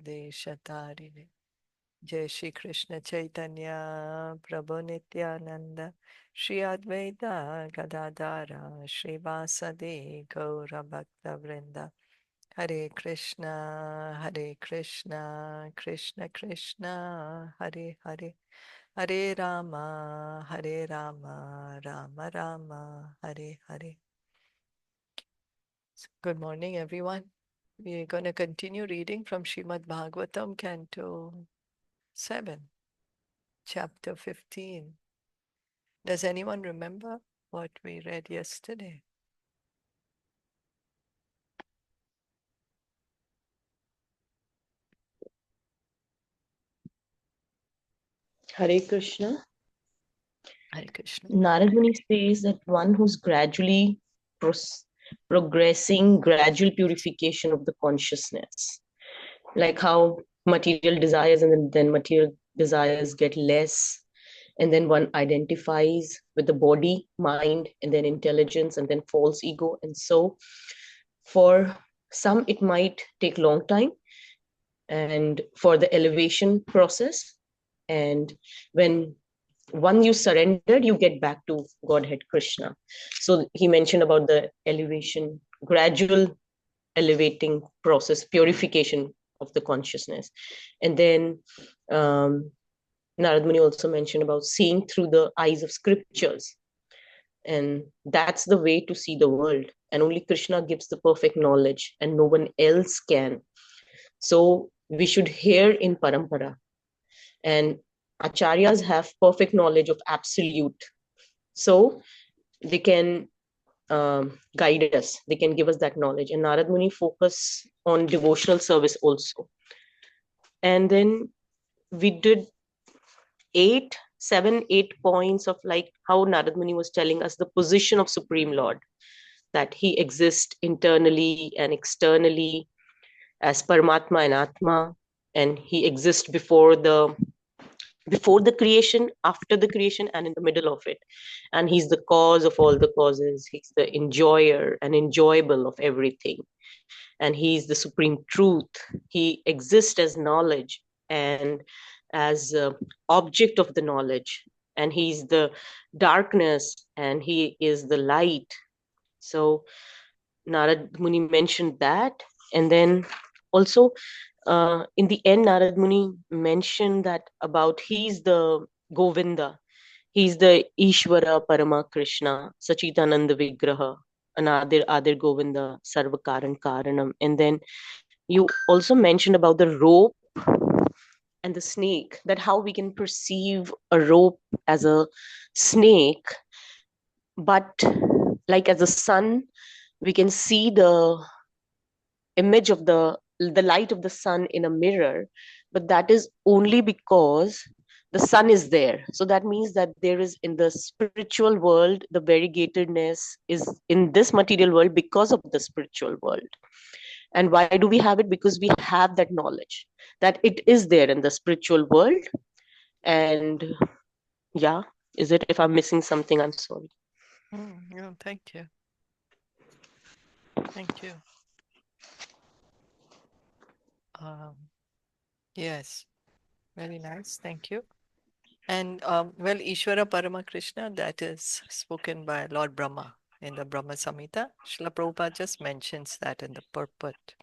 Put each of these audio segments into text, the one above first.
Deshatarine. Jai Shri Krishna Caitanya Prabhu Nityananda Shri Advaita Gadadara Shri Vasadi Gaura Bhakta Vrinda Hare Krishna Krishna Krishna Hare Hare Hare Rama Rama Rama Hare Hare. Good morning, everyone. We're going to continue reading from Srimad Bhagavatam, Canto 7, Chapter 15. Does anyone remember what we read yesterday? Hare Krishna. Hare Krishna. Narad Muni says that one who's gradually progressing, gradual purification of the consciousness, like how material desires and then material desires get less, and then one identifies with the body, mind, and then intelligence, and then false ego. And so for some, it might take long time, and for the elevation process. And when you surrendered, you get back to Godhead Krishna. So he mentioned about the elevation, gradual elevating process, purification of the consciousness. And then Narad Muni also mentioned about seeing through the eyes of scriptures. And that's the way to see the world. And only Krishna gives the perfect knowledge, and no one else can. So we should hear in parampara. And acharyas have perfect knowledge of absolute. So they can guide us. They can give us that knowledge. And Narad Muni focus on devotional service also. And then we did 8 points of like how Narad Muni was telling us the position of Supreme Lord, that he exists internally and externally as Paramatma and Atma, and he exists before the creation, after the creation, and in the middle of it. And he's the cause of all the causes. He's the enjoyer and enjoyable of everything. And he's the supreme truth. He exists as knowledge and as object of the knowledge. And he's the darkness and he is the light. So Narad Muni mentioned that. And then also in the end, Narad Muni mentioned that about he's the Govinda, he's the Ishvara Parama Krishna, Sachitananda Vigraha, Anadir Adir Govinda, Sarvakaran Karanam. And then you also mentioned about the rope and the snake, that how we can perceive a rope as a snake, but like as a sun, we can see the image of the light of the sun in a mirror, but that is only because the sun is there. So that means that there is in the spiritual world, the variegatedness is in this material world because of the spiritual world. And why do we have it? Because we have that knowledge that it is there in the spiritual world. And yeah, is it, if I'm missing something, I'm sorry. No, thank you. Thank you. Yes, very nice. Thank you. And well, Ishvara Parama Krishna, that is spoken by Lord Brahma in the Brahma Samhita. Srila Prabhupada just mentions that in the purport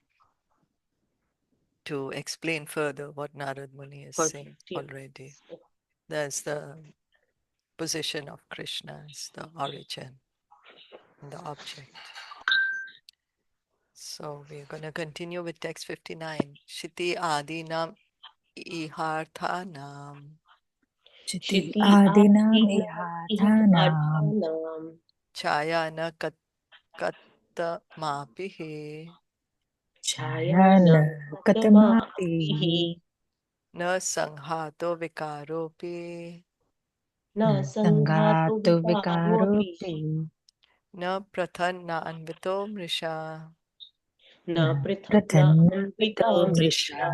to explain further what Narad Muni is saying Perfect. Yeah. already. There's the position of Krishna as the origin and the object. So we're going to continue with text 59. Shiti Adinam Iharthanam Chiti adinamihathanam Chaya na Katamapihi chayana katamapihi Na Sanghato Vikaropi na sanghatu vikaropi Na Prathan na Anvito Mrisha. na prathanvito mrisha.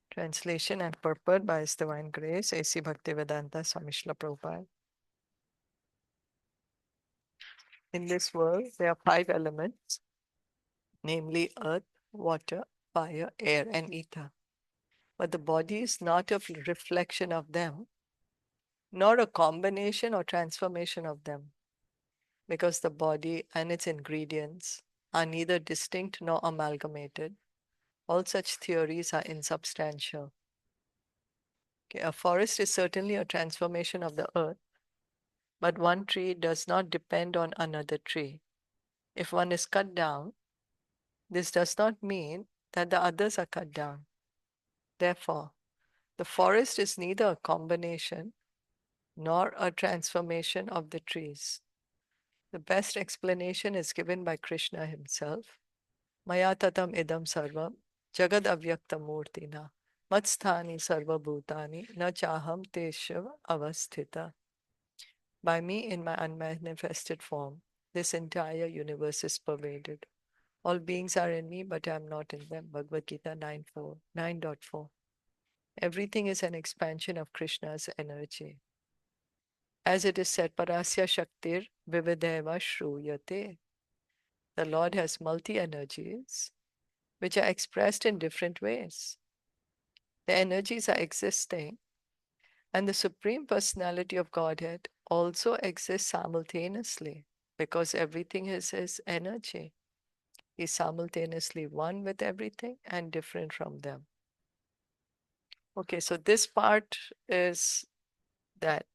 Translation and purport by His Divine Grace, A.C. Bhaktivedanta Swami Srila Prabhupada. In this world, there are 5 elements, namely earth, water, fire, air, and ether. But the body is not a reflection of them, nor a combination or transformation of them, because the body and its ingredients are neither distinct nor amalgamated. All such theories are insubstantial. Okay, a forest is certainly a transformation of the earth, but one tree does not depend on another tree. If one is cut down, this does not mean that the others are cut down. Therefore, the forest is neither a combination nor a transformation of the trees. The best explanation is given by Krishna himself. Maya tatam idam sarvam jagad avyakta murtina matsthani sarva bhutani na chaham teshav avasthita. By me in my unmanifested form, this entire universe is pervaded. All beings are in me, but I am not in them. Bhagavad Gita 9.4. Everything is an expansion of Krishna's energy. As it is said, Parasya Shaktir Vivideva Shruyate. The Lord has multi-energies which are expressed in different ways. The energies are existing, and the Supreme Personality of Godhead also exists simultaneously because everything is His energy. He's simultaneously one with everything and different from them. Okay, so this part is that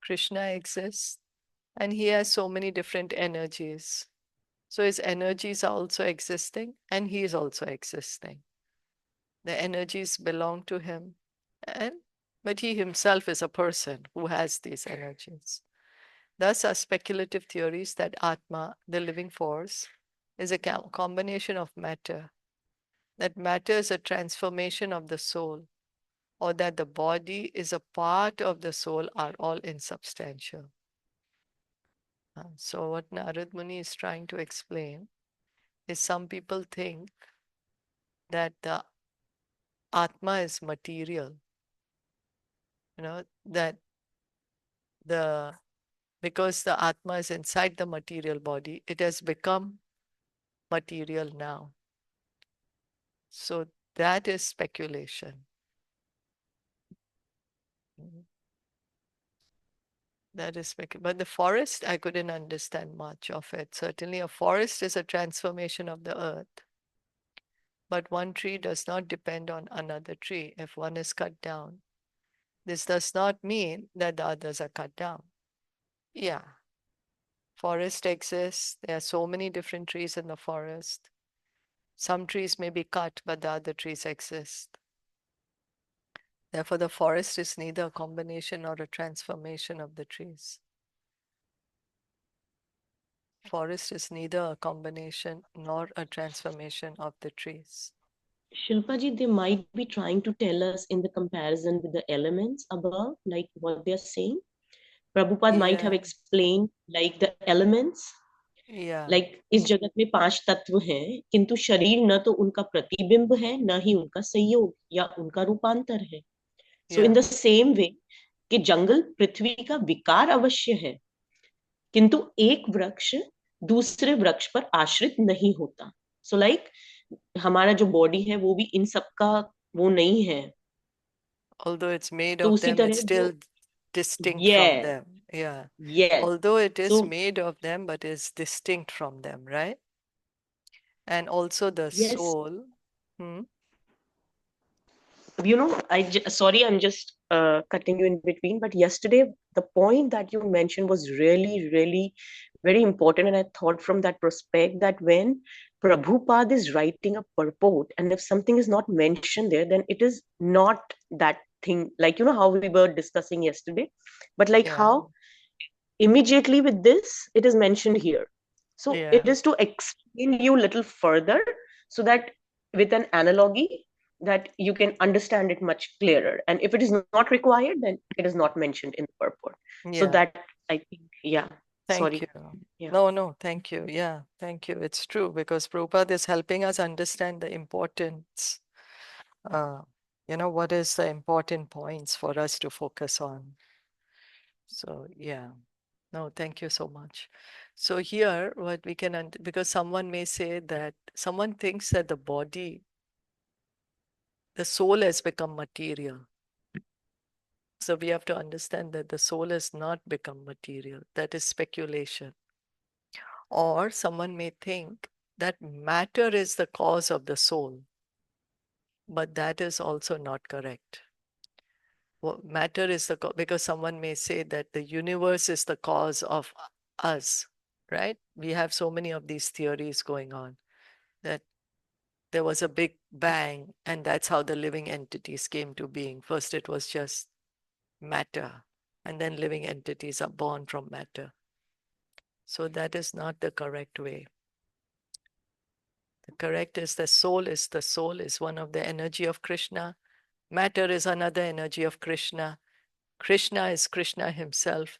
Krishna exists and he has so many different energies. So his energies are also existing and he is also existing. The energies belong to him, but he himself is a person who has these energies. Thus are speculative theories that Atma, the living force, is a combination of matter, that matter is a transformation of the soul, or that the body is a part of the soul are all insubstantial. So what Narad Muni is trying to explain is some people think that the Atma is material, that because the Atma is inside the material body, it has become material now. So that is speculation. That is speculation. But the forest, I couldn't understand much of it. Certainly a forest is a transformation of the earth. But one tree does not depend on another tree. If one is cut down, this does not mean that the others are cut down. Yeah. Forest exists. There are so many different trees in the forest. Some trees may be cut, but the other trees exist. Therefore, the forest is neither a combination nor a transformation of the trees. Forest is neither a combination nor a transformation of the trees. Shilpa ji, they might be trying to tell us in the comparison with the elements above, like what they're saying. Prabhupada might have explained like the elements. Like इस जगत में 5 तत्व हैं, किंतु शरीर न तो उनका प्रतिबिंब है, न ही उनका संयोग या उनका रूपांतर है. So in the same way कि जंगल पृथ्वी का विकार अवश्य है, किंतु एक वृक्ष दूसरे वृक्ष पर आश्रित नहीं होता. So like हमारा जो बॉडी है वो भी इन सब का वो नहीं है. Although it's made of them, it's still distinct from them. Yeah. Yes. Although it is made of them, but is distinct from them, right? And also the soul. Sorry, I'm just cutting you in between, but yesterday the point that you mentioned was really, really very important. And I thought from that prospect that when Prabhupada is writing a purport, and if something is not mentioned there, then it is not that thing, like, how we were discussing yesterday, but like how immediately with this, it is mentioned here. So it is to explain you a little further so that with an analogy that you can understand it much clearer. And if it is not required, then it is not mentioned in the purport. So that I think, Thank you. No, thank you. Yeah, thank you. It's true because Prabhupada is helping us understand the importance. What is the important points for us to focus on? So, yeah. No, thank you so much. So here, what we can, because someone may say that someone thinks that the body, the soul has become material. So we have to understand that the soul has not become material. That is speculation. Or someone may think that matter is the cause of the soul, but that is also not correct. Well, matter is because someone may say that the universe is the cause of us, right? We have so many of these theories going on that there was a big bang and that's how the living entities came to being. First, it was just matter, and then living entities are born from matter. So that is not the correct way. The correct is the soul is one of the energy of Krishna. Matter is another energy of Krishna. Krishna is Krishna himself.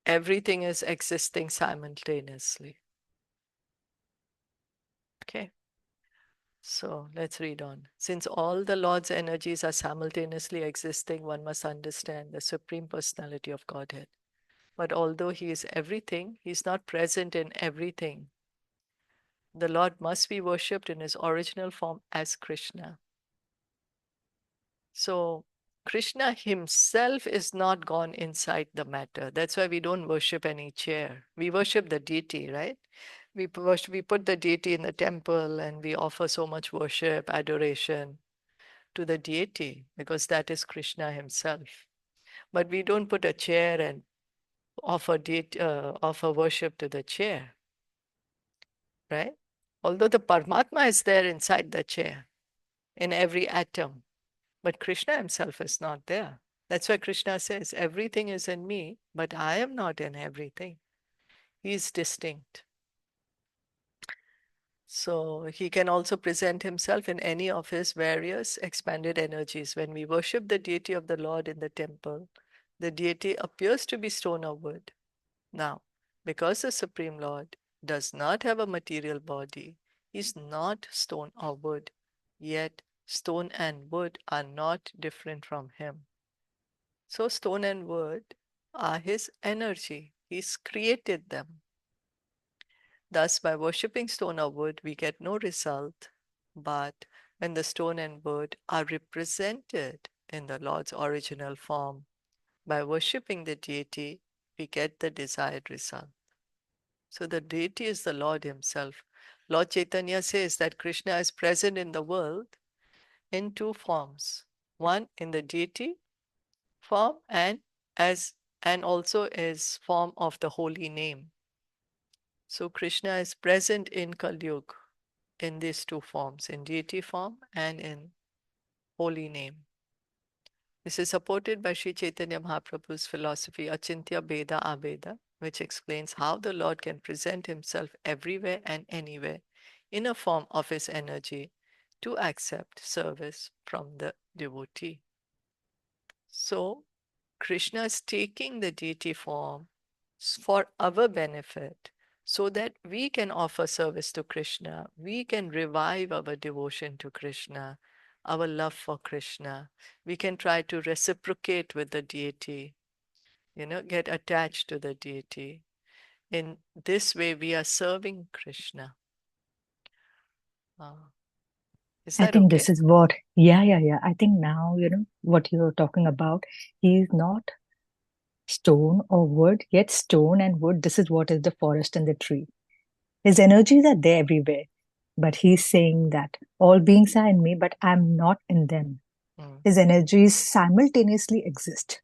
Everything is existing simultaneously. Okay. So let's read on. Since all the Lord's energies are simultaneously existing, one must understand the Supreme Personality of Godhead. But although he is everything, he is not present in everything. The Lord must be worshipped in his original form as Krishna. So Krishna himself is not gone inside the matter. That's why we don't worship any chair. We worship the deity, right? We put the deity in the temple and we offer so much worship, adoration to the deity because that is Krishna himself. But we don't put a chair and offer worship to the chair, right? Although the Paramatma is there inside the chair, in every atom, but Krishna himself is not there. That's why Krishna says, everything is in me, but I am not in everything. He is distinct. So he can also present himself in any of his various expanded energies. When we worship the deity of the Lord in the temple, the deity appears to be stone or wood. Now, because the Supreme Lord does not have a material body, he is not stone or wood, yet stone and wood are not different from him. So stone and wood are his energy. He's created them. Thus, by worshipping stone or wood, we get no result. But when the stone and wood are represented in the Lord's original form, by worshipping the deity, we get the desired result. So the deity is the Lord himself. Lord Chaitanya says that Krishna is present in the world in two forms. One in the deity form and also as form of the holy name. So Krishna is present in Kali Yuga in these two forms, in deity form and in holy name. This is supported by Sri Chaitanya Mahaprabhu's philosophy Achintya Bheda Abheda, which explains how the Lord can present himself everywhere and anywhere in a form of his energy to accept service from the devotee. So Krishna is taking the deity form for our benefit so that we can offer service to Krishna, we can revive our devotion to Krishna, our love for Krishna. We can try to reciprocate with the deity, get attached to the deity. In this way, we are serving Krishna. Is I that think okay? this is what, yeah. I think now, what you're talking about, he is not stone or wood, yet stone and wood, this is what is the forest and the tree. His energies are there everywhere, but he's saying that all beings are in me, but I'm not in them. Mm, His energies simultaneously exist.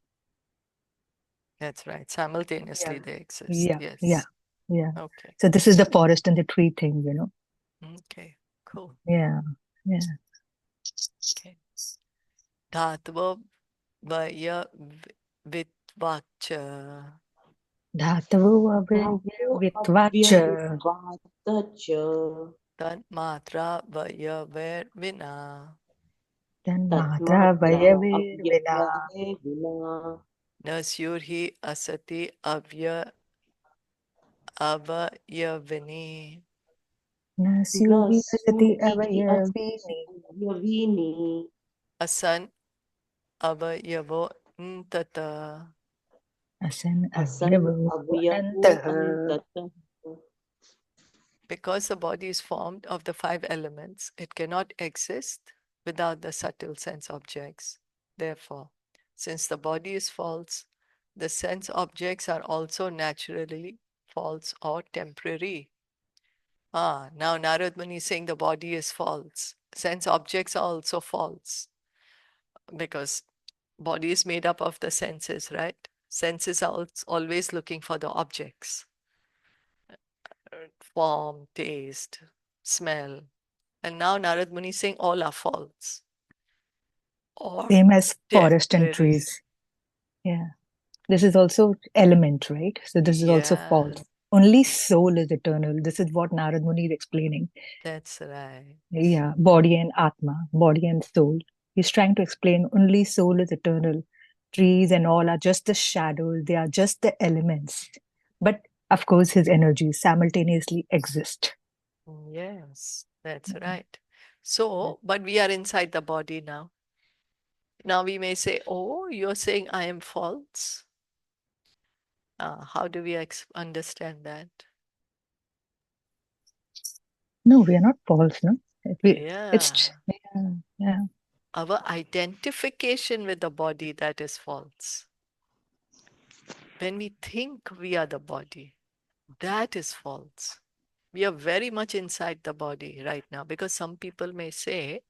that's right. Simultaneously Yeah, they exist. yeah, yeah, Yes. yeah. Okay. So this is the forest and the tree thing, Okay. Cool. Yeah, yeah. Okay. Dhatva vaya vitvacha Dhatavu Dhato avaya vitvacha avyavitvacha tanmatra vaya ver vina then matra tatmatra vayavir vina avyavave vina nasyurhi asati avayavini nasyuhi asati nasurihi avayavini asati avyavini asan avayavo tata Asan Asan avyavu avyavu anantah. antatah. Because the body is formed of the 5 elements, it cannot exist without the subtle sense objects. Therefore, since the body is false, the sense objects are also naturally false or temporary. Now Narad Muni is saying the body is false. Sense objects are also false because body is made up of the senses, right? Senses are always looking for the objects, form, taste, smell. And now Narad Muni is saying all are false or Same as forest and temporary. trees. Yeah. This is also element, right? So this is also Yeah, false. Only soul is eternal. This is what Narad Muni is explaining. that's right. Yeah, body and Atma, body and soul. He's trying to explain only soul is eternal. Trees and all are just the shadows, they are just the elements. But of course, his energies simultaneously exist. Yes, that's right. So, but we are inside the body now. Now we may say, oh, you're saying I am false. How do we understand that? No, we are not false, no? Yeah, Yeah, yeah. our identification with the body, that is false. When we think we are the body, that is false. We are very much inside the body right now because some people may say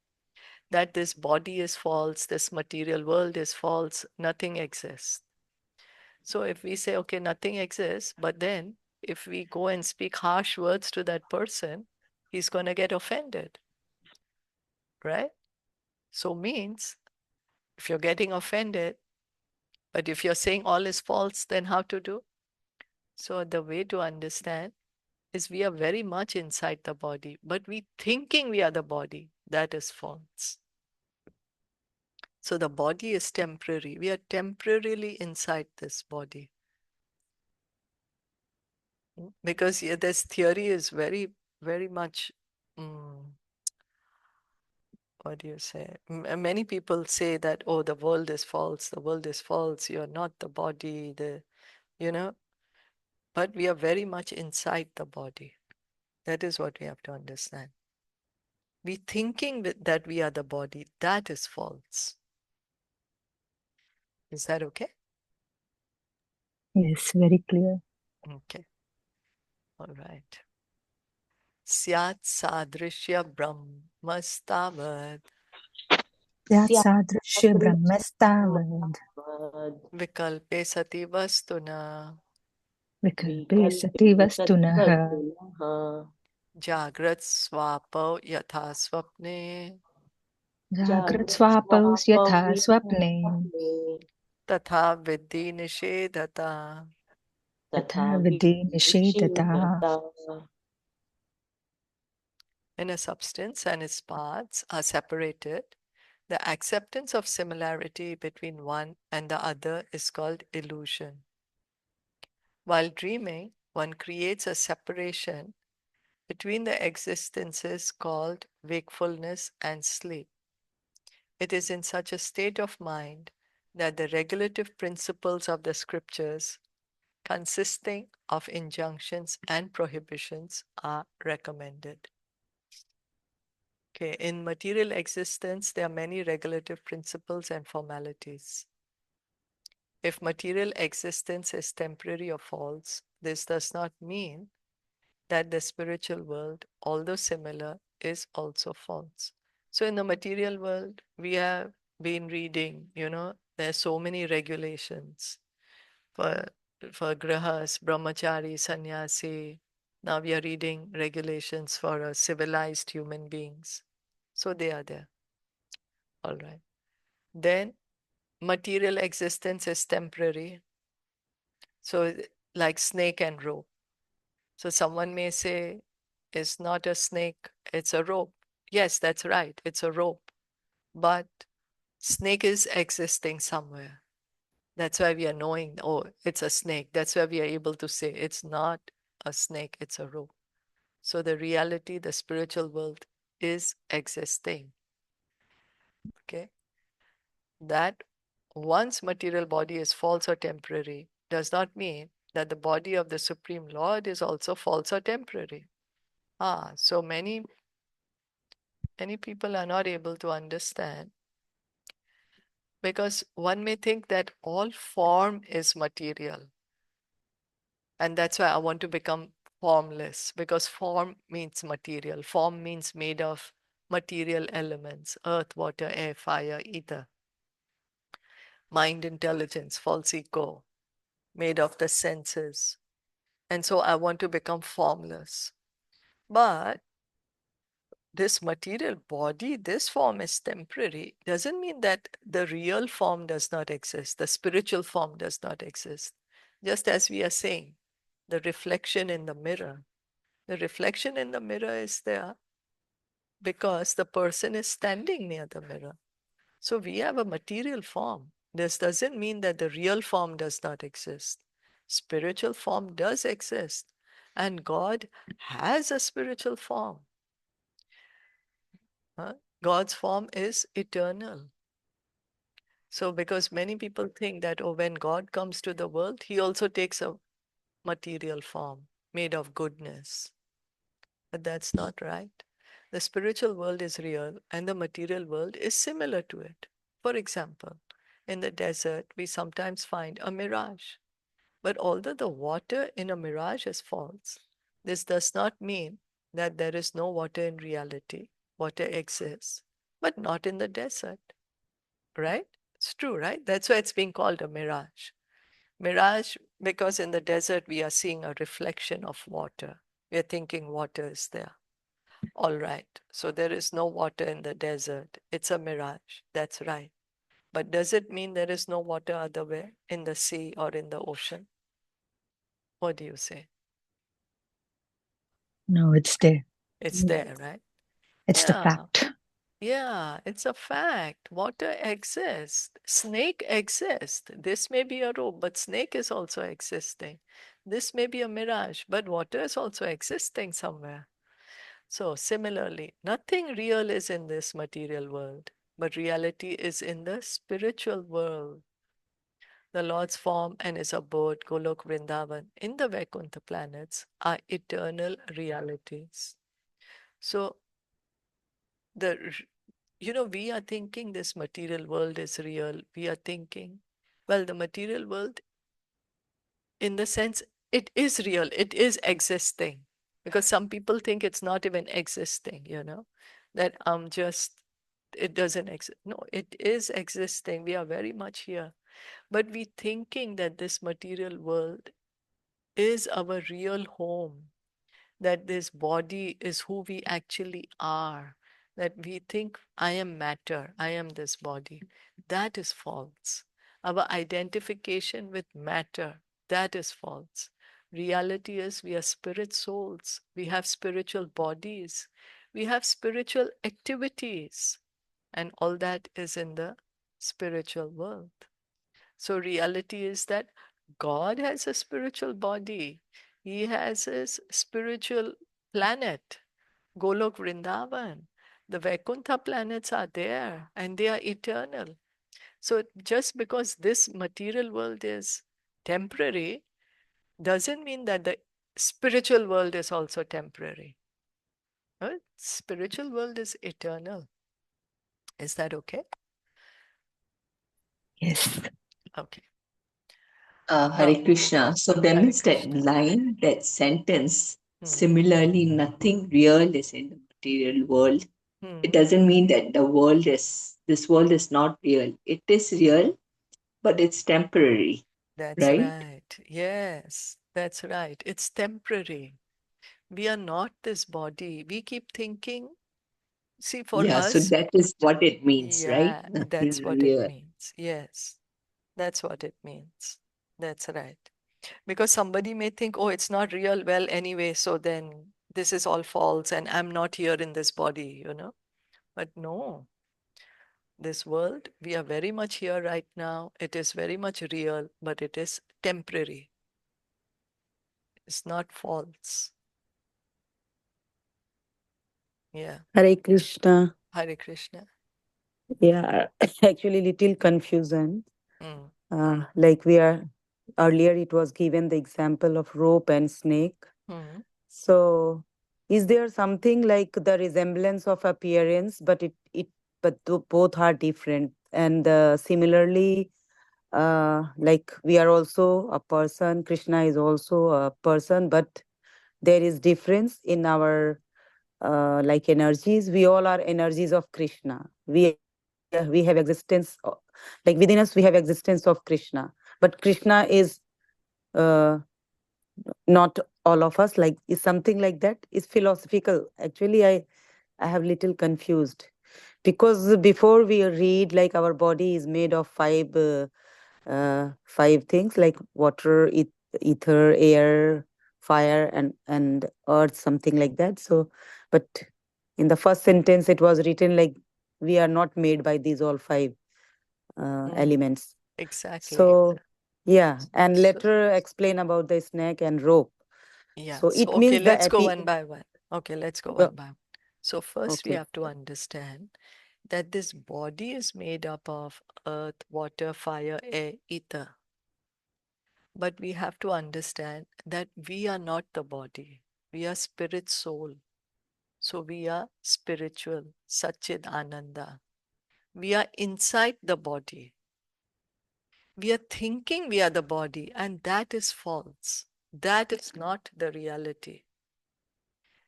that this body is false, this material world is false, nothing exists. So if we say, okay, nothing exists, but then if we go and speak harsh words to that person, he's going to get offended, right? So means if you're getting offended, but if you're saying all is false, then how to do? So the way to understand is we are very much inside the body, but we thinking we are the body, that is false. So the body is temporary. We are temporarily inside this body. Because this theory is very, very much, what do you say? Many people say that, oh, the world is false, the world is false, you're not the body, you know, but we are very much inside the body. That is what we have to understand. We thinking that we are the body, that is false. Is that okay? Yes, very clear. Okay. All right. Syat sadrishya brahmastavad Yat Syat sadrishya brahmastavad brahmastavad vikalpe sati vastuna vikalpe vikalpe sati vastunaha sattvatunaha jagrat swapau yatha swapne jagrat jagrat swapaus yatha svapavitha swapne svapne tatha vidhi nishedhata. yatha तथा vidhi nishedata. विषेदता. When a substance and its parts are separated, the acceptance of similarity between one and the other is called illusion. While dreaming, one creates a separation between the existences called wakefulness and sleep. It is in such a state of mind that the regulative principles of the scriptures, consisting of injunctions and prohibitions, are recommended. Okay, in material existence, there are many regulative principles and formalities. If material existence is temporary or false, this does not mean that the spiritual world, although similar, is also false. So in the material world, we have been reading, there are so many regulations for grahas, brahmachari, sannyasi. Now we are reading regulations for civilized human beings. So they are there. All right. Then material existence is temporary. So like snake and rope. So someone may say, it's not a snake, it's a rope. Yes, that's right, it's a rope. But snake is existing somewhere. That's why we are knowing, oh, it's a snake. That's why we are able to say it's not a snake, it's a rope. So the reality, the spiritual world is existing. Okay? That one's material body is false or temporary, does not mean that the body of the Supreme Lord is also false or temporary. So many people are not able to understand, because one may think that all form is material. And that's why I want to become formless, because form means material. Form means made of material elements: earth, water, air, fire, ether, mind, intelligence, false ego, made of the senses. And so I want to become formless. But this material body, this form is temporary, doesn't mean that the real form does not exist, the spiritual form does not exist. Just as we are saying, the reflection in the mirror. The reflection in the mirror is there because the person is standing near the mirror. So we have a material form. This doesn't mean that the real form does not exist. Spiritual form does exist, and God has a spiritual form. God's form is eternal. So because many people think that, oh, when God comes to the world, he also takes a material form made of goodness. But that's not right. The spiritual world is real and the material world is similar to it. For example, in the desert, we sometimes find a mirage. But although the water in a mirage is false, this does not mean that there is no water in reality. Water exists, but not in the desert, right? It's true, right? That's why it's being called a mirage. Mirage, because in the desert we are seeing a reflection of water. We are thinking water is there. All right, so there is no water in the desert. It's a mirage. That's right. But does it mean there is no water otherwhere, in the sea or in the ocean? What do you say? No, it's there. It's there, right? It's the Yeah, fact. yeah, it's a fact. Water exists. Snake exists. This may be a rope, but snake is also existing. This may be a mirage, but water is also existing somewhere. So similarly, nothing real is in this material world, but reality is in the spiritual world. The Lord's form and his abode, Golok Vrindavan, in the Vaikuntha planets are eternal realities. So we are thinking this material world is real. We are thinking, well, the material world, in the sense, it is real, it is existing. Because some people think it's not even existing, that it doesn't exist. No, it is existing. We are very much here. But we thinking that this material world is our real home, that this body is who we actually are, that we think I am matter, I am this body. That is false. Our identification with matter, that is false. Reality is we are spirit souls, we have spiritual bodies, we have spiritual activities, and all that is in the spiritual world. So reality is that God has a spiritual body. He has his spiritual planet, Golok Vrindavan. The Vaikuntha planets are there and they are eternal. So just because this material world is temporary doesn't mean that the spiritual world is also temporary. Spiritual world is eternal. Is that okay? Yes. Okay. Hare Krishna. So that Hare means that Krishna. line, that sentence, Hmm. similarly, nothing real is in the material world. It Hmm. doesn't mean that this world is not real. It is real, but it's temporary, That's right? right. Yes, that's right. It's temporary. We are not this body. We keep thinking, see, for Yeah, so us, that is what it means, right? yeah, Nothing that's what it real. means. Yes, that's what it means. That's right. Because somebody may think, oh, it's not real. Well, anyway, so then this is all false and I'm not here in this body. But no, this world, we are very much here right now. It is very much real, but it is temporary. It's not false. Yeah. Hare Krishna. Hare Krishna. Yeah, actually, little confusion. Mm. Like we are earlier it was given the example of rope and snake. Hmm. So is there something like the resemblance of appearance, but both are different? And similarly, like we are also a person, Krishna is also a person, but there is difference in our like energies. We all are energies of Krishna. We have existence, like within us we have existence of Krishna, but Krishna is uh, not all of us. Like is something like that is philosophical. Actually, I have little confused, because before we read like our body is made of five things like water, ether, air, fire, and earth, something like that. So, but in the first sentence it was written like we are not made by these all five elements. Exactly. So yeah, and So, later explain about the snake and rope. yeah. So So, it okay, means the let's go one by one. Okay, let's go uh, one by one. So, first we okay. have to understand that this body is made up of earth, water, fire, air, ether. But we have to understand that we are not the body. We are spirit soul. So we are spiritual, Satchid Ananda. We are inside the body. We are thinking we are the body, and that is false. That is not the reality.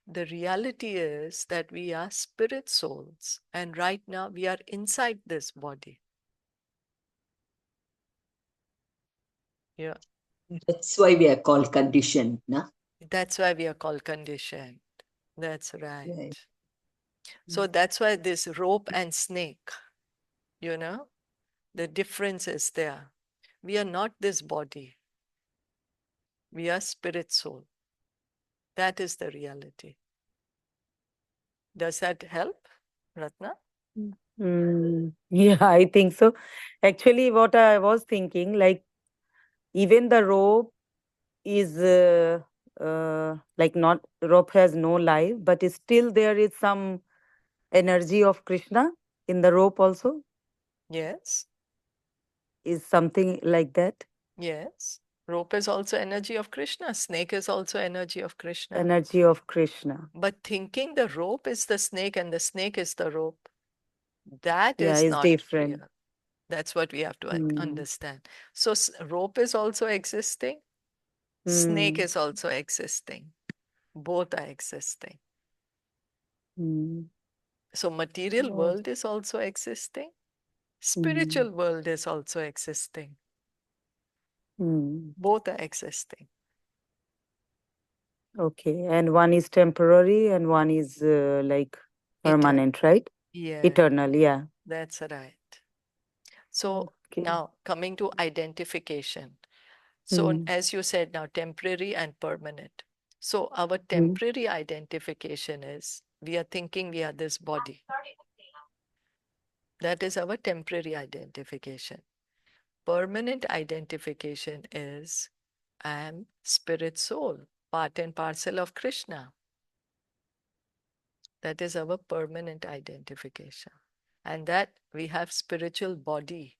The reality is that we are spirit souls, and right now we are inside this body. Yeah, That's why we are called conditioned, na? that's why we are called conditioned. That's right. Right. So that's why this rope and snake, you know, the difference is there. We are not this body. We are spirit soul. That is the reality. Does that help, Ratna? Yeah, I think so. Actually, what I was thinking, like even the rope is like not rope has no life, but still there is some energy of Krishna in the rope also. Yes, Is something like that? yes. Rope is also energy of Krishna. Snake is also energy of Krishna. Energy of Krishna. But thinking the rope is the snake and the snake is the rope, that Yeah, is is not different. real. That's what we have to Hmm. understand. So rope is also existing. Snake Hmm. is also existing. Both are existing. Hmm. So material Oh. world is also existing. Hmm. Spiritual world is also existing. Hmm. Both are existing. Okay, and one is temporary and one is like Eternal. permanent, right? Yeah, Eternal, yeah. that's right. So Okay. now coming to identification. So Hmm. as you said now, temporary and permanent. So our Hmm. temporary identification is we are thinking we are this body. That is our temporary identification. Permanent identification is I am spirit soul, part and parcel of Krishna. That is our permanent identification. And that we have spiritual body.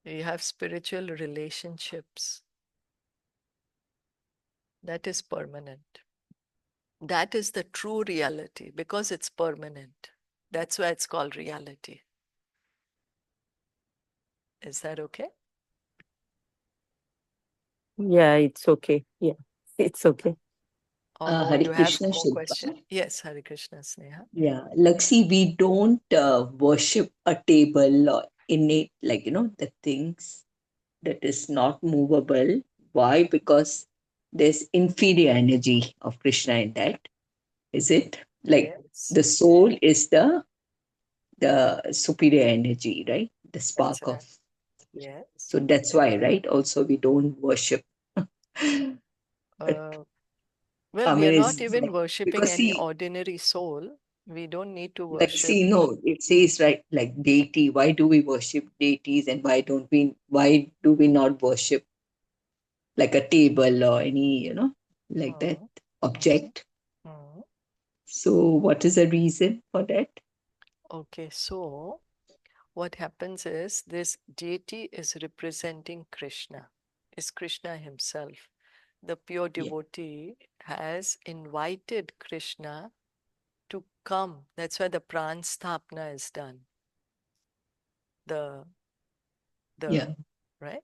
We have spiritual relationships. That is permanent. That is the true reality because it's permanent. That's why it's called reality. Is that okay? Yeah, it's okay. Yeah, it's okay. Or Hare you have Krishna more Shilpa. question? Yes, Hare Krishna Sneha. Yeah, like see, we don't worship a table or innate, like, the things that is not movable. Why? Because there's inferior energy of Krishna in that. Is it? Like Yes, the soul is the superior energy, right? The that's spark of. right. Yes. So that's why, right? Also, we don't worship. But Uh, well, I we are mean, not it's even like, worshipping because any see, ordinary soul. We don't need to like, worship. see, no, it says, right, like deity. Why do we worship deities, and why do we not worship like a table or any, like that Mm, object? mm. So, what is the reason for that? Okay, so what happens is this deity is representing Krishna. is Krishna himself. The pure Yeah. devotee has invited Krishna to come. That's why the pran sthapna is done. The Yeah. right.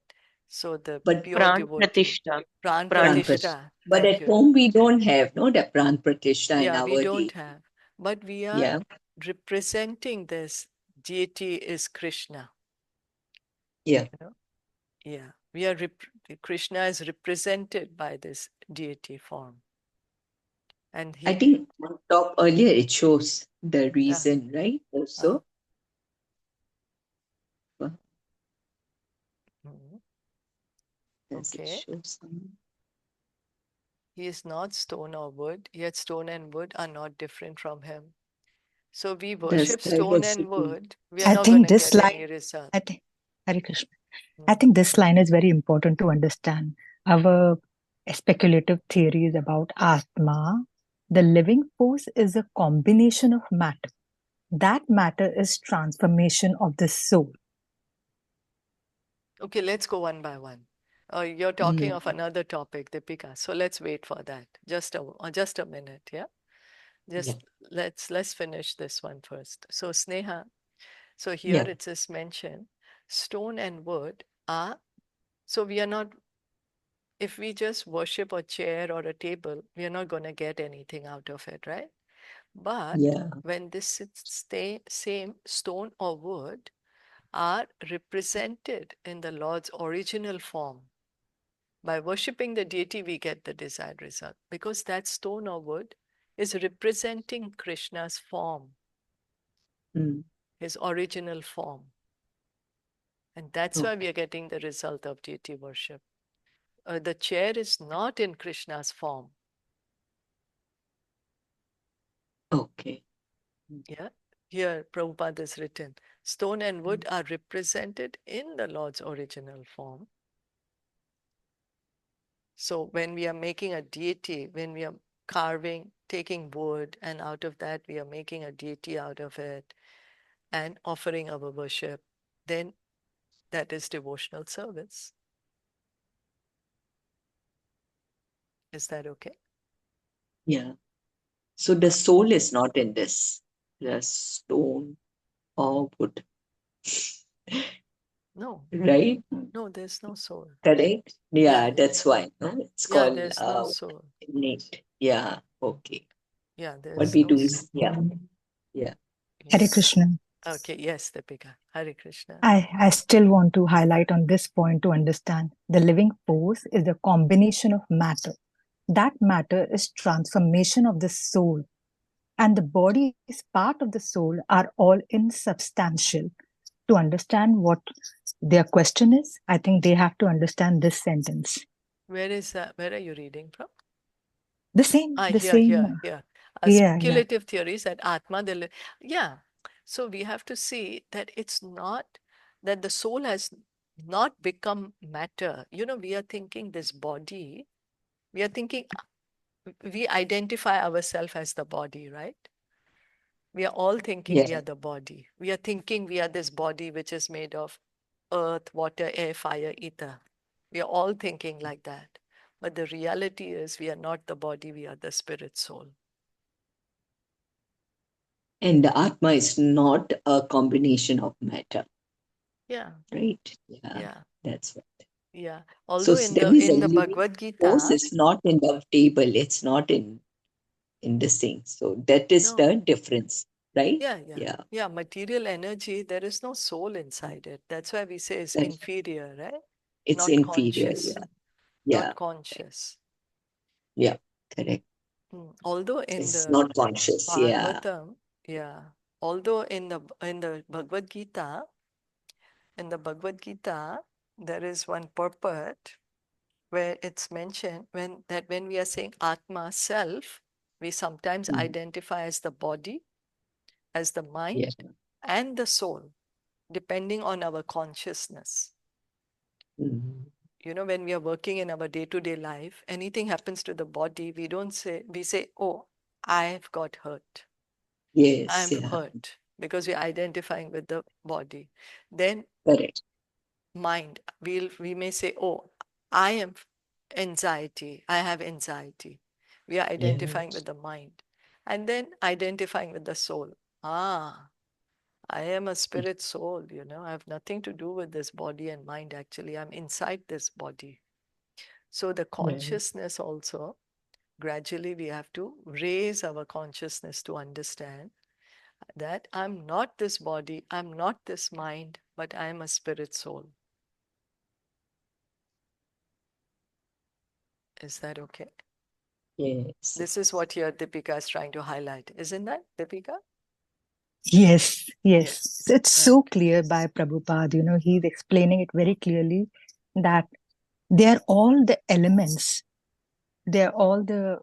So the But pure Pran devotee, Pratishtha. pran Pran pratishtha. But Thank at you. home we don't have no the Pran Pratishtha in Yeah, we our don't day. have, but we are Yeah. representing this deity is Krishna. Yeah. You know? Yeah, we are Krishna is represented by this deity form, and I he. think on top earlier it shows the Yeah. reason, right? Also. Mhm. Does it Okay. show some? He is not stone or wood, yet stone and wood are not different from him. So we Does worship stone and diversity? wood, we are I not going think to this get any line, result. Hare Krishna. I Mm. think this line is very important to understand. Our speculative theories about Atma, the living force is a combination of matter. That matter is transformation of the soul. Okay, let's go one by one. You're talking of another topic, Deepika. So let's wait for that. Just a minute, yeah. Just let's finish this one first. So Sneha, so here Yeah. it is mentioned, stone and wood are. So we are not. If we just worship a chair or a table, we are not going to get anything out of it, right? But Yeah. when this same stone or wood are represented in the Lord's original form, by worshipping the deity, we get the desired result because that stone or wood is representing Krishna's form, Mm. his original form. And that's why we are getting the result of deity worship. The chair is not in Krishna's form. Okay. Yeah. Here, Prabhupada is written, stone and wood are represented in the Lord's original form. So when we are making a deity, when we are carving, taking wood, and out of that we are making a deity out of it and offering our worship, then that is devotional service. Is that okay? Yeah. So the soul is not in this, the stone or wood, No, right? no, there's no soul. Correct? Yeah, Yeah, that's why. No? It's yeah, called there's no soul. innate. Yeah. Okay. Yeah, What there's we no do soul. is, yeah. Yeah. Hare Yeah. Krishna. Okay, yes, Deepika. Hare Krishna. I still want to highlight on this point to understand the living force is a combination of matter. That matter is transformation of the soul, and the body is part of the soul are all insubstantial. To understand what their question is, I think they have to understand this sentence. Where is that? Where are you reading from? The same. Here. Yeah. Speculative theories that Atma, yeah. So we have to see that it's not that the soul has not become matter. You know, we are thinking this body, we are thinking, we identify ourselves as the body, right? We are all thinking Yeah. we are the body. We are thinking we are this body which is made of earth, water, air, fire, ether. We are all thinking like that. But the reality is we are not the body, we are the spirit soul. And the Atma is not a combination of matter, Yeah, right? Yeah. yeah, That's what. yeah. So Although in that means the the living Bhagavad force Gita, is not in the table. It's not in this thing. So that is no, the difference, right? Yeah. yeah, material energy, there is no soul inside it. That's why we say it's That's inferior, right? it's Not inferior. conscious, Yeah. not Yeah. conscious. Yeah. Correct. Although in It's the not conscious. Yeah. Bhagavatam, yeah, although in the Bhagavad Gita, there is one purport where it's mentioned when we are saying Atma self, we sometimes Mm. identify as the body, as the mind, Yeah. and the soul, depending on our consciousness. Mm. You know, when we are working in our day-to-day life, anything happens to the body, we say, oh, I've got hurt. Yes. I'm Yeah. hurt because we're identifying with the body. Then Correct. mind, we may say, oh, I am anxiety. I have anxiety. We are identifying Yes. with the mind. And then identifying with the soul. Ah, I am a spirit soul, I have nothing to do with this body and mind actually. I'm inside this body. So the consciousness also, gradually we have to raise our consciousness to understand that I'm not this body, I'm not this mind, but I am a spirit soul. Is that okay? Yes. This is what here Deepika is trying to highlight. Isn't that, Deepika? Yes, yes. It's so Okay. clear by Prabhupada, he's explaining it very clearly that they're all the elements, they're all the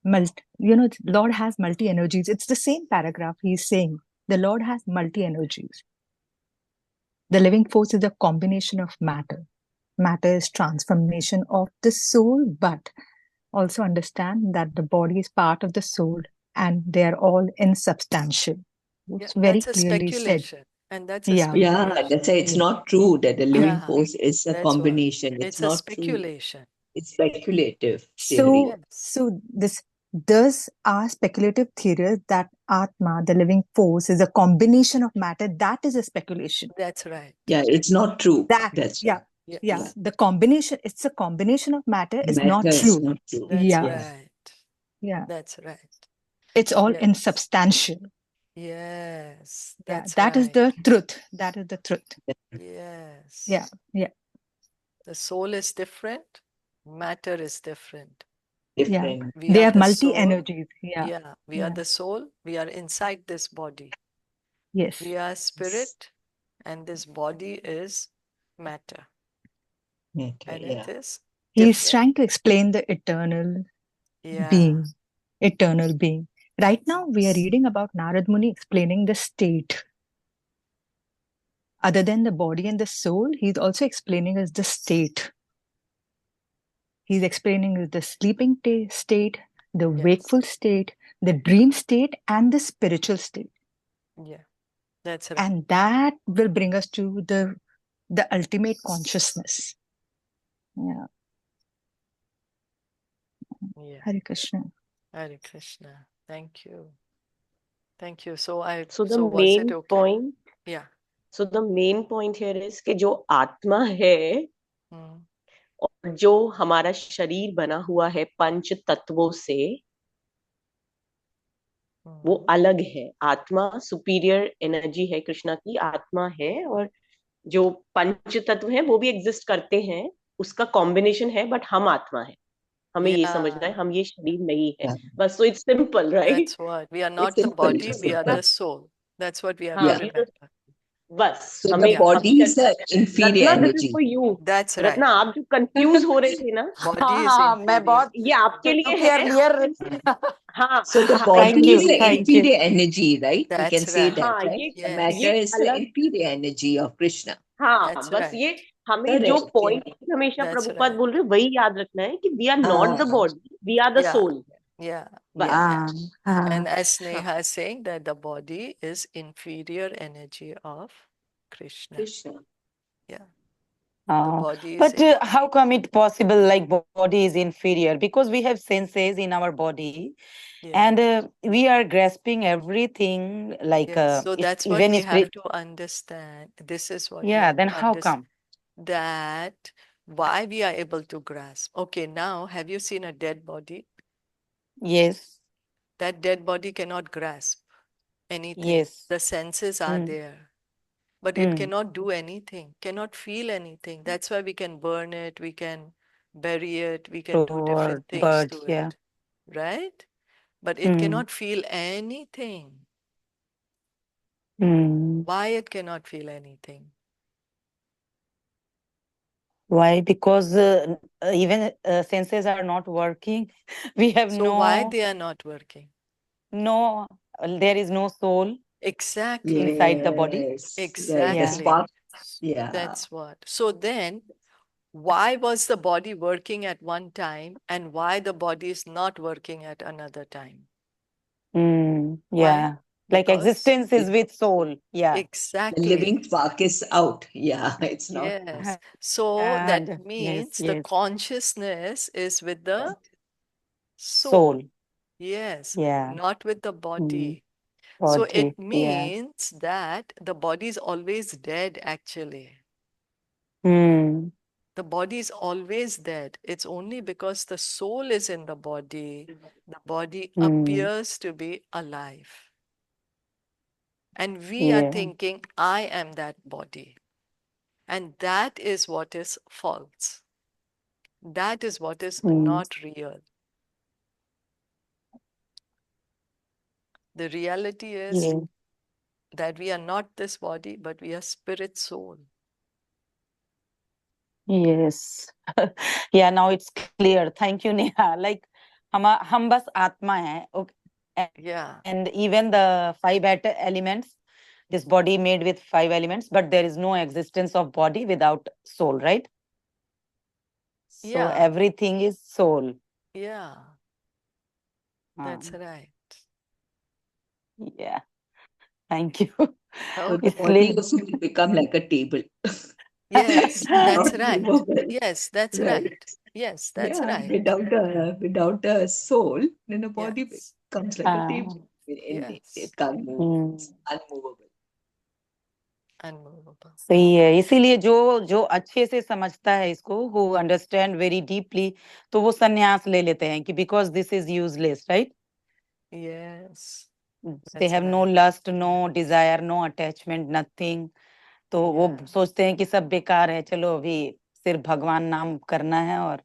Lord has multi energies. It's the same paragraph he's saying. The Lord has multi energies. The living force is a combination of matter. Matter is transformation of the soul, but also understand that the body is part of the soul and they are all insubstantial. Yeah, It's very that's a clearly said. speculation. And that's a Yeah. Yeah, speculation. that's why it's Yeah. not true that the living Yeah, force is a that's what. combination. It's It's a not true. speculation. It's speculative So, theory. Yes, so this does our speculative theory that Atma, the living force, is a combination of matter. That is a speculation. that's right. Yeah, it's not true. That, That's yeah, Yes, yeah. The combination, it's a combination of matter. It's not matter is true. not true. that's Yeah, Yeah. right. yeah. That's right. It's all Yes, insubstantial. yes, Yeah, that's that is right. the truth. That is the truth. Yes. Yeah, yeah, The soul is different, matter is different. yeah. Different. We They are are the multi soul. energies. Yeah, Yeah, we are yeah. the soul. We are inside this body. Yes, We are spirit, and this body is matter. Matter, And yeah. it is he's different. trying to explain the eternal Yeah, being, eternal being. Right now, we are reading about Narad Muni explaining the state. Other than the body and the soul, he's also explaining us the state. He's explaining us the sleeping state, the yes, wakeful state, the dream state, and the spiritual state. yeah, that's right. And that will bring us to the ultimate consciousness. Yeah. Yeah, Hare Krishna. Hare Krishna. Thank you. Thank you. So the So was it main okay? point, Yeah. so the main point here is कि जो आत्मा है Mm, और जो हमारा शरीर बना हुआ है पंच तत्वों से, वो mm. अलग है. आत्मा सुपीरियर एनर्जी है, कृष्णा की आत्मा है, और जो पंच तत्व है वो भी एग्जिस्ट करते हैं, उसका कॉम्बिनेशन है, बट हम आत्मा है. हमें ये समझना है, Yeah, हम ये शरीर नहीं है. Yeah. बस, so it's simple, right? that's what. We are It's not the simple. body, It's we are simple. the soul. That's what we have हाँ, to Yeah. we remember. बस So the हमें Yeah, अभी body is the inferior Ratna, this is energy. For you. that's Ratna, right. आप जो confuse हो रहे थे ना, Body is हाँ, मैं inferior. बहुत ये आपके लिए है. क्लियर. हाँ, So the Thank body you, is the thank you. inferior energy, right? We can That's say right. that, हाँ, right? The Yes, ये matter is the अलग. inferior energy of Krishna. हाँ, that's बस right. ये हमें जो Correct. Point हमेशा That's Prabhupada right. बोल रहे हैं, वही याद रखना है कि we are not the Ah, body, we are the Yeah, soul. yeah, बस. yeah. हाँ, And as हाँ, Sneha is saying that the body is inferior energy of Krishna. Krishna. Yeah, the हाँ. body is But how come it possible like body is inferior? Because we have senses in our body, yeah. and we are grasping everything like Yes. So if that's what even we if have to understand. This is what we yeah, have then to how understand. come? That why we are able to grasp. Okay, now have you seen a dead body? Yes, That dead body cannot grasp anything. yes. The senses are Mm, there, but it mm. cannot do anything, cannot feel anything. That's why we can burn it, we can bury it, we can do Or different things bird, to yeah. it, right? But it Mm, cannot feel anything. mm. Why it cannot feel anything? Why? Because even senses are not working. We have So why no, they are not working? there is no soul Exactly, inside the body. Yes, right. The Yeah. exactly. spark. Yeah. That's what. So then, why was the body working at one time and why the body is not working at another time? Mm, Why? yeah. Like because existence is with soul. Yeah. The exactly. living spark is out. Yeah, it's not. Yes. So that Yes, means the yes. consciousness is with the soul. Soul. Yes, Yeah. not with the Mm. body. So Body. it Yeah. means that the body is always dead, actually. Hmm. The body is always dead. It's only because the soul is in the body Hmm. appears to be alive. And we are Yeah. thinking, I am that body. And that is what is false. That is what is Hmm. not real. The reality is Yeah. that we are not this body, but we are spirit soul. Yes. Yeah, now it's clear. Thank you, Neha. Like, हम बस आत्मा है. Okay. Yeah. And even the elements, this body made with 5 elements, but there is no existence of body without soul, right? So Yeah. everything is soul. Yeah. That's हाँ, right. yeah. Thank you. So the Okay. body इसलिए also will become like a table. Yes, that's Not right. movable. Yes, that's Right. right. Yes, that's Yeah, right. without a soul, then a body Yes. becomes like a table. हाँ, Yes. It can't move. It's hmm, unmovable. Unmovable. सही है. इसीलिए जो जो अच्छे से समझता है इसको, who understand very deeply, तो वो संन्यास ले लेते हैं कि because this is useless, right? Yes, They that's have no right. lust, no desire, no attachment, nothing. तो वो Yeah. सोचते हैं कि सब बेकार है, चलो अभी सिर्फ भगवान नाम करना है और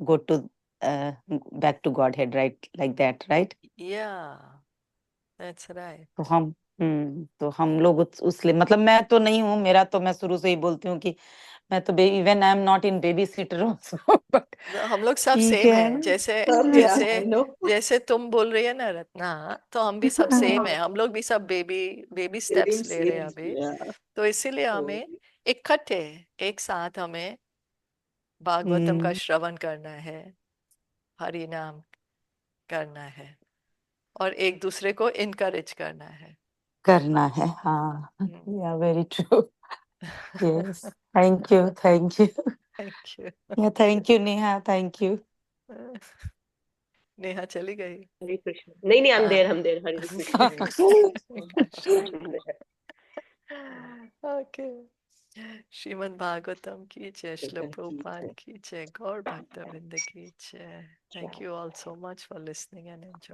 go to back to Godhead, right? Like that, right? Yeah, that's right. तो हम लोग उसलिए मतलब मैं तो नहीं हूँ, मेरा तो मैं शुरू से ही बोलती हूँ कि मैं तो even I am not in baby seater also, but हम लोग सब ठीक सेम है. है. जैसे Yeah, I know. जैसे तुम बोल रही है ना रत्ना, तो हम भी सब सेम है. हम लोग भी सब बेबी स्टेप्स ले रहे हैं अभी. Yeah. तो इसीलिए So, हमें इकट्ठे एक साथ हमें भागवतम का श्रवण करना है, हरि नाम करना है और एक दूसरे को इनकरेज करना है. करना है. हाँ, हम्म. या very true. Yes, thank you. Thank you. या thank you Neha, thank you. Neha चली गई. Hare Krishna. नहीं, I'm हाँ. there, I'm there. Hare Krishna. Okay. Shrimad Bhagavatam की जय, श्रील प्रभुपाद की जय, गौर भक्तवृंद की जय. Thank you all so much for listening and enjoying.